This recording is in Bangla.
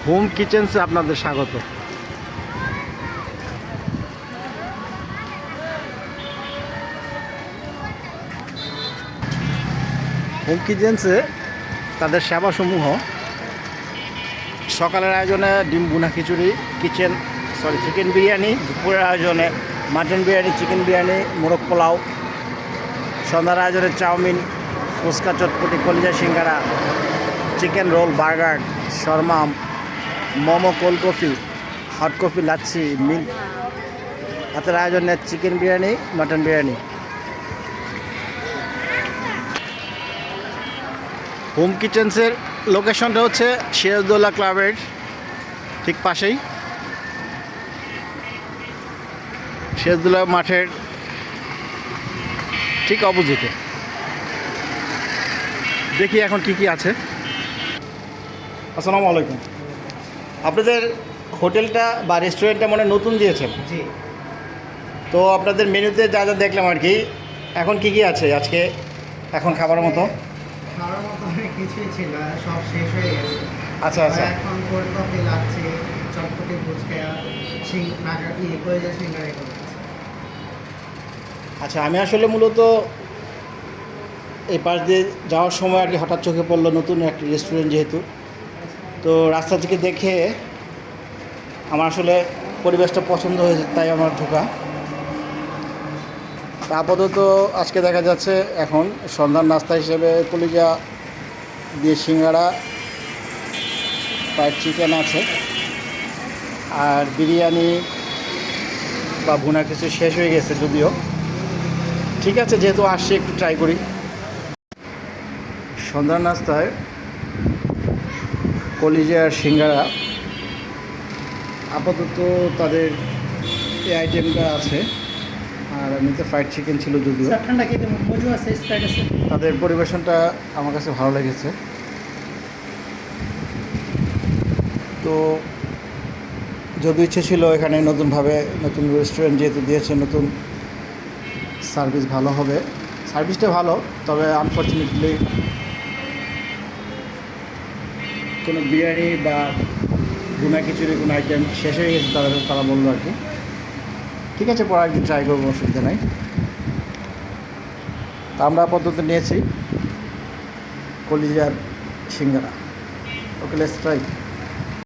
হোম কিচেন্সে আপনাদের স্বাগত। হোম কিচেন্সে তাদের সেবাসমূহ সকালের আয়োজনে ডিম ভুনা খিচুড়ি, চিকেন বিরিয়ানি, দুপুরের আয়োজনে মাটন বিরিয়ানি, চিকেন বিরিয়ানি, মোরগ পোলাও, সন্ধ্যার আয়োজনে চাউমিন, ফুচকা, চটপটি, কলিজা, সিঙ্গারা, চিকেন রোল, বার্গার, শর্মা, momo, cold coffee, hot coffee, lassi, milk. রাতের আয়োজনে chicken biryani, mutton biryani. Home কিচেন্সের লোকেশনটা হচ্ছে সিরাজউদ্দৌলা ক্লাবের ঠিক পাশেই, সিরাজউদ্দৌলা মাঠের ঠিক অপোজিটে। দেখি এখন কি আছে। আসসালামু আলাইকুম। আপনাদের হোটেলটা বা রেস্টুরেন্টটা মানে নতুন দিয়েছেন? জি। তো আপনাদের মেনুতে যা যা দেখলাম আর কি, এখন কি আছে আজকে এখন খাবার মতো? খাওয়ার মতো অনেক কিছুই ছিল, সব শেষ হয়ে গেছে। আচ্ছা আচ্ছা। এখন কোল্ড কফি, লাচ্ছি, চটপটি, ফুচকা, কলিজা, সিঙ্গারা এগুলো আছে। আচ্ছা, আমি আসলে মূলত এই পাশ দিয়ে যাওয়ার সময় আর কি হঠাৎ চোখে পড়লো নতুন একটা রেস্টুরেন্ট, যেহেতু তো রাস্তা থেকে দেখে আমার আসলে পরিবেশটা পছন্দ হয়েছে, তাই আমার ঢোকা। আপাতত আজকে দেখা যাচ্ছে এখন সন্ধ্যার নাস্তা হিসেবে কলিজা দিয়ে সিঙ্গারা, ফ্রাইড চিকেন আছে, আর বিরিয়ানি বা ভুনা কিছু শেষ হয়ে গেছে যদিও। ঠিক আছে, যেহেতু আসছি একটু ট্রাই করি। সন্ধ্যার নাস্তায় কলিজা আর সিঙ্গারা, আপাতত তাদের এই আইটেমটা আছে। আর এমনিতে ফ্রাইড চিকেন ছিল যদিও। ঠান্ডা খেতে মজু আছে, স্প্রাইট আছে। তাদের পরিবেশনটা আমার কাছে ভালো লেগেছে। তো যদি ইচ্ছে ছিল এখানে নতুনভাবে নতুন রেস্টুরেন্ট যেহেতু দিয়েছে, নতুন সার্ভিস ভালো হবে। সার্ভিসটা ভালো, তবে আনফর্চুনেটলি কোনো বিরিয়ানি বা ভুনা খিচুড়ি কোনো আইটেম শেষ হয়ে গেছে তারা বললো আর কি। ঠিক আছে, পরে একদিন ট্রাই করবো, অসুবিধা নাই। তা আমরা আপাতত নিয়েছি কলিজার সিঙ্গারা। ওকে, লেটস ট্রাই।